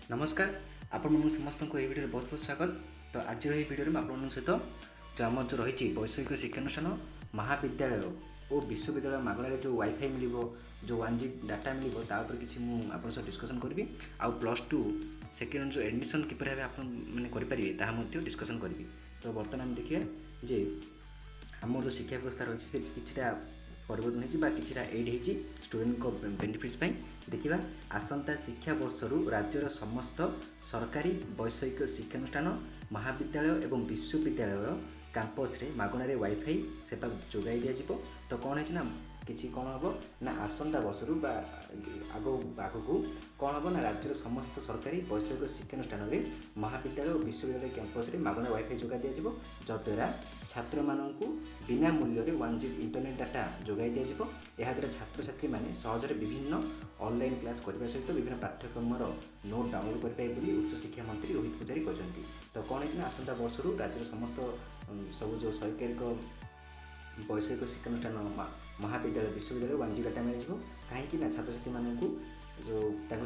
नमस्कार आपण समस्त को भिडियो बहुत बहुत स्वागत। तो आज भिडियो में आप सहित जो आम जो रही वैषयिक शिक्षानुष्ठान महाविद्यालय और विश्वविद्यालय मागणार जो वाईफाई मिल जो 1G डाटा मिल किसी मुझे डिस्कसन करी आउ +2 सेकेंड जो एडमिशन किपर भाव आप करेंगे डिस्कसन करी। तो बर्तमान आम देखिए जे आम जो शिक्षा व्यवस्था रही किसी परिवर्तन होता एड हो स्टूडेंट को बेनिफिट्स देखा आसंता शिक्षा वर्षर राज्यर समस्त सरकारी वैषयिक शिक्षानुष्ठान महाविद्यालय एवं विश्वविद्यालय कैंपस रे मागणार वाईफाई सेवा जोगाई दिज्व। तो कौन है किसी कौन हम ना आसंता वर्षर आगू कौन हम ना राज्यर समस्त सरकारी वैषयिक शिक्षानुष्ठान महाविद्यालय और विश्वविद्यालय कैंपस रे मागणार वाईफाई जोगाई दिज्व, जद्वारा छात्र मानू बिना मूल्य 1G इंटरनेट डाटा जोगाई दिज्व। यह द्वारा छात्र छात्री मैंने सहजरे विभिन्न ऑनलाइन क्लास करने सहित विभिन्न पाठ्यक्रम नोट डाउनलोड करेंगे उच्च शिक्षा मंत्री रोहित पूजारी कहते। तो कौन है आसंता वर्ष राज्य समस्त सब जो सरकारी वैषयिक शिक्षानुष्ठान महाविद्यालय विश्वविद्यालय 1G डाटा मिल कहीं छात्र छात्री मानू जो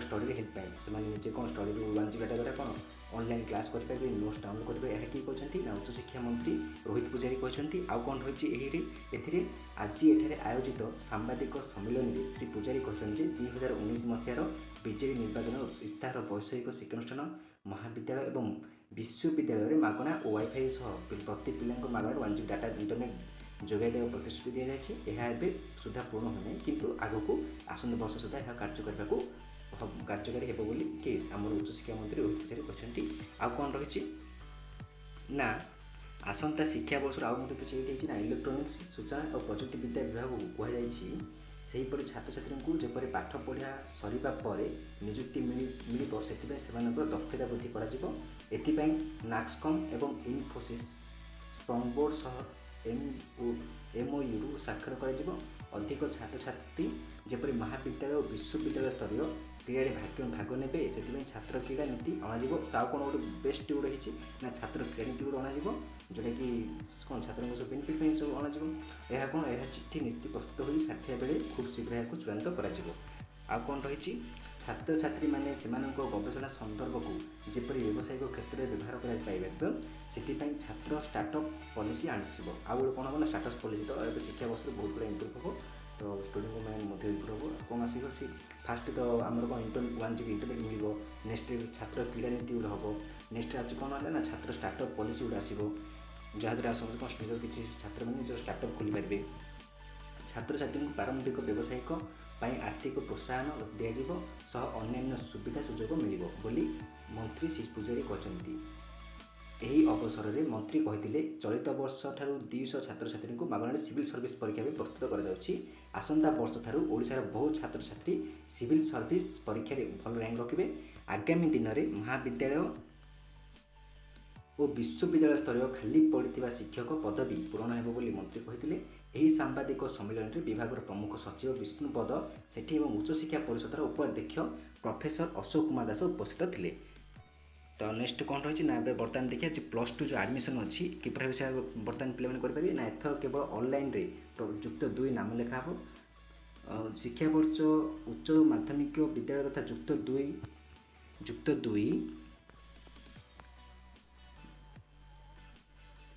स्टडी हेल्प पाए से निजे कौन स्टडी 1G डाटा द्वारा कौन ऑनलाइन क्लास करेंगे नोट्स डाउनलोड करेंगे। यह किए कहते ना उच्च शिक्षा मंत्री रोहित पूजारी कहते। आउ कौन रही आज ये आयोजित सांबादिक सम्मेलन में श्री पूजारी कहते 2019 मसीहार बीजेपी निर्वाचन इस्ताहार वैषयिक शिक्षानुष्ठान महाविद्यालय एवं विश्वविद्यालय मागणा और वाईफाई सह प्रति पिला मागणार 1G डाटा इंटरनेट जोगाई देवा प्रतिश्रुति दी जाए। यह सुधा पूर्ण होने किंतु आगक आसंत वर्ष सुधा यह कार्यकारी हेब बोली कि आम उच्च शिक्षा मंत्री रोहित पूजारी कहते। आ कौन रही ना आसंता शिक्षा वर्ष आउ किसी ना इलेक्ट्रोनिक्स सूचना और प्रजुक्तिविद्या विभाग कहुपर छात्र छात्री को जपर पाठ पढ़ा सरिबा परे निजुक्ति मिल से दक्षता वृद्धि कर नाक्सकम एवं इनफोसिस स्ट्रंग बोर्ड सह MOU स्वाक्षर कर अधिक छात्र छात्री जपरी महाविद्यालय और विश्वविद्यालय स्तरीय क्रीड़ा भाग ने से छात्र क्रीड़ा नीति अणाज। तो कौन गोटे बेस्ट गोटे रही ना छात्र क्रीड़ा नीति गोटे अणाज जोटा कि कौन छात्र सब बेनिफिट सब अणाज। यह कौन यह चिठी नीति प्रस्तुत हो साथी बेले खूब शीघ्र यह चूड़ांत कर कौन रही छात्र छात्री मैंने गवेषणा संदर्भ को जपरी व्यावसायिक क्षेत्र में व्यवहार कर छात्र स्टार्टअप पॉलिसी आनीस आउ गोटे कौन हम ना स्टार्टअप पॉलिसी। तो शिक्षा वर्ष बहुत गुड़ा इम्प्रूव हम तो स्टूडेंट मैंने इम्प्रूव हम कौन आस फास्ट तो आमर कौन 1G इंटरनेट मिल नेक्स्ट छात्र क्रीड़ा नीति गोटे हम नेक्स्ट आज कौन है ना छात्र स्टार्टअप पॉलिसी गोटे आसो जहाँद्वारा समझ कौन किसी छात्र मैंने जो स्टार्टअप खोल पारे छात्र छात्री पारंपरिक व्यावसायिक आर्थिक प्रोत्साहन दिज्व सह अन्य सुविधा सुजोग मिल बोली मंत्री श्री पूजारी कहते। यही अवसर में मंत्री कहते चलित वर्ष ठारू 200 छात्र छात्री को मागणार सिविल सर्विस परीक्षा भी प्रस्तुत कर आसंता वर्ष ठारू ओडिशार बहु छात्र छात्री सिविल सर्विस परीक्षा भल रैंक रखिए। आगामी दिन में महाविद्यालय और विश्वविद्यालय स्तरीय खाली पड़ा शिक्षक पदवी पूरण हो मंत्री कहते। यही सांबादिक सम्मेलन में विभाग प्रमुख सचिव विष्णुपद सेठी और उच्च शिक्षा परिषद उपाध्यक्ष प्रोफेसर अशोक कुमार दास उपस्थित थे। तो नेक्स्ट कौन रही ना बर्तमान देखिए +2 जो एडमिशन अच्छी कि विषय बर्तमान पे करेंगे ना एथर केवल ऑनलाइन रे युक्त 2 नाम लेखा हम शिक्षा वर्ष उच्च माध्यमिक विद्यालय तथा युक्त 2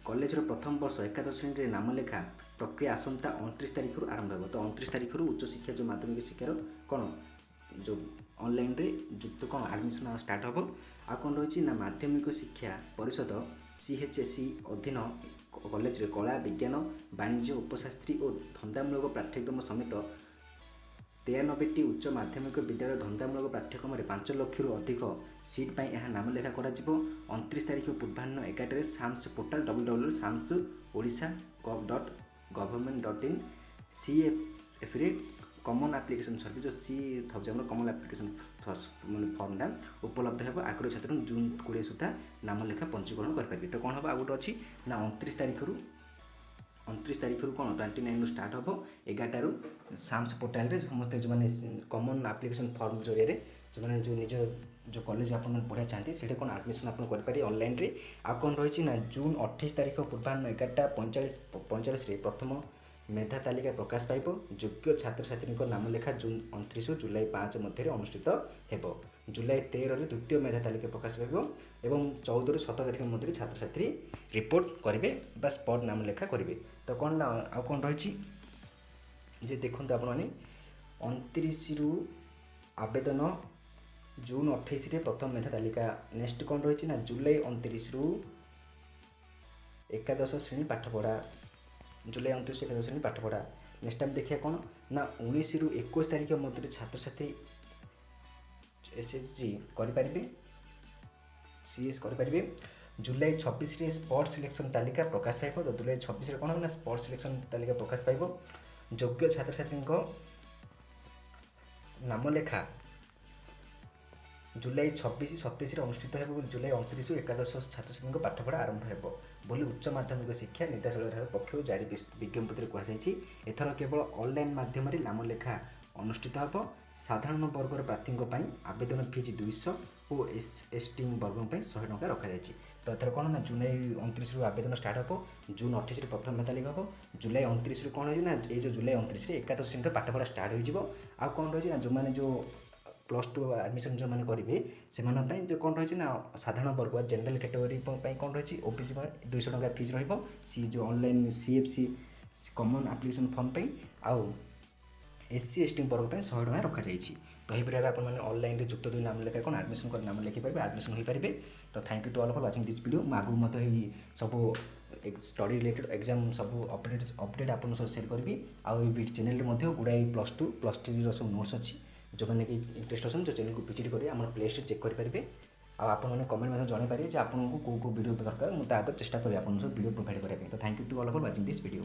कॉलेज प्रथम वर्ष एकादश श्रेणी नाम लेखा प्रक्रिया आसंता 29 तारीख आरंभ हो। तो 29 तारीख उच्च शिक्षा जो माध्यमिक शिक्षार कौन जो ऑनलाइन रे युक्त कौन एडमिशन स्टार्ट हम। आ कौन रही ना माध्यमिक शिक्षा परिषद chse अधीन कॉलेज रे कला विज्ञान वाणिज्य उपशास्त्री और धंदामूलक पाठ्यक्रम समेत 93टी उच्च माध्यमिक विद्यालय धंदामूलक पाठ्यक्रम 5 लाख अधिक सीट पर यह नाम लेखा कर 29 तारीख पूर्वाह्न 11 साम्स पोर्टाल www.sams.odisha.gov.in CF कमन एप्लिकेशन सर्विस जो सी थम कमन एप्लिकेशन फॉर्मटा उपलब्ध है। आग्रही छात्र जून 20 सुधा नाम लेखा पंजीकरण करेंगे। तो कौन हम आउ गोटे अच्छी ना 29 तारीख कौन 29 स्टार्ट हम 11 साम्स पोर्टाल समस्त जो मैंने कमन एप्लिकेशन फॉर्म जरिए से जो निज जो कॉलेज आप पढ़ा चाहते से कौन एडमिशन आप करेंगे ऑनलाइन रे। आ कौन रही ना जून 28 तारीख पूर्वाह्न 11:45 प्रथम मेधा तालिका प्रकाश पाइब योग्य छात्र छात्री नाम लेखा जून 29 जुलाई 5 मध्य अनुष्ठित हो जुलाई 13 द्वितीय मेधा तालिका प्रकाश पाइब एवं 14 ରୁ 17 तारिख मध्य छात्र छात्री रिपोर्ट करेंगे बा स्पॉट नाम लेखा करेंगे। तो कौन आ कौन रही जे देखते आपण मैंने 29 ରୁ आवेदन जून 28 रे प्रथम मेधा तालिका नेक्स्ट कौन रही ना जुलाई 29 ରୁ एकादश श्रेणी पाठपढ़ा जुलाई 29 एकादश श्रेणी पाठपढ़ा नेक्स्ट टाइम देखिए कौन ना 19 ରୁ 21 तारिख मध्य छात्र छात्री एसएचजी करेंगे सीएस करेंगे। जुलाई 26 रे स्पोर्ट्स सिलेक्शन तालिका प्रकाश पाइब तो जुलाई 26 रे कौन ना स्पोर्ट्स सिलेक्शन तालिका प्रकाश पाइब योग्य छात्र छात्री नाम लेखा जुलाई 26-27 अनुष्ठित हो जुलाई 29 ରୁ एकादश छात्र छात्री पाठपढ़ा आरंभ हो बोली उच्च माध्यमिक शिक्षा निर्देशालय पक्ष जारी विज्ञप्ति कहुई। एथर केवल ऑनलाइन माध्यम नाम लेखा अनुष्ठित हो साधारण वर्गर प्रार्थी आवेदन फीस 200 और एसटी वर्ग 100 टंका रखा। तो एथर कौन ना जुलाई 29 ରୁ आवेदन स्टार्ट हो जून 28 ରେ प्रथम मेधा तालिका हो जुलाई 29 ରୁ कौन हो जो जुलाई 29 ରେ एकादश श्रेणी पाठपढ़ा स्टार्ट हो कौन रही ना जो मैंने जो +2 एडमिशन जो मैंने करेंगे से जो कौन रही ना साधारण वर्ग जनरल कैटेगरी कौन रही ओबीसी 200 टंका फीस सी जो online CFC common application form पे आउ एससी एसटी वर्ग 100 टंका रखा जाइए। तो यही प्रकार आपने ऑनलाइन जुक्त 2 नाम लेखा कौन एडमिशन कर नाम लिखिपारे एडमिशन हो पारे। तो thank you to all for watching this video मैं आगू मत सब स्टडी रिलेटेड एग्जाम सब अपडेट आप शेयर करी आउ चैनल गुड़ाई +2 +3 सब नोट्स अच्छी जो मैंने कि इंटरेस्ट अच्छे जो चैनल को विजिट करेंगे आम प्ले स्टोर चेक करेंगे आप कमेंट जनपारे आपको कौ वीडियो दरकार मुझे चेष्टा करी आप वीडियो प्रोवाइड करने। तो thank you to all for watching this video.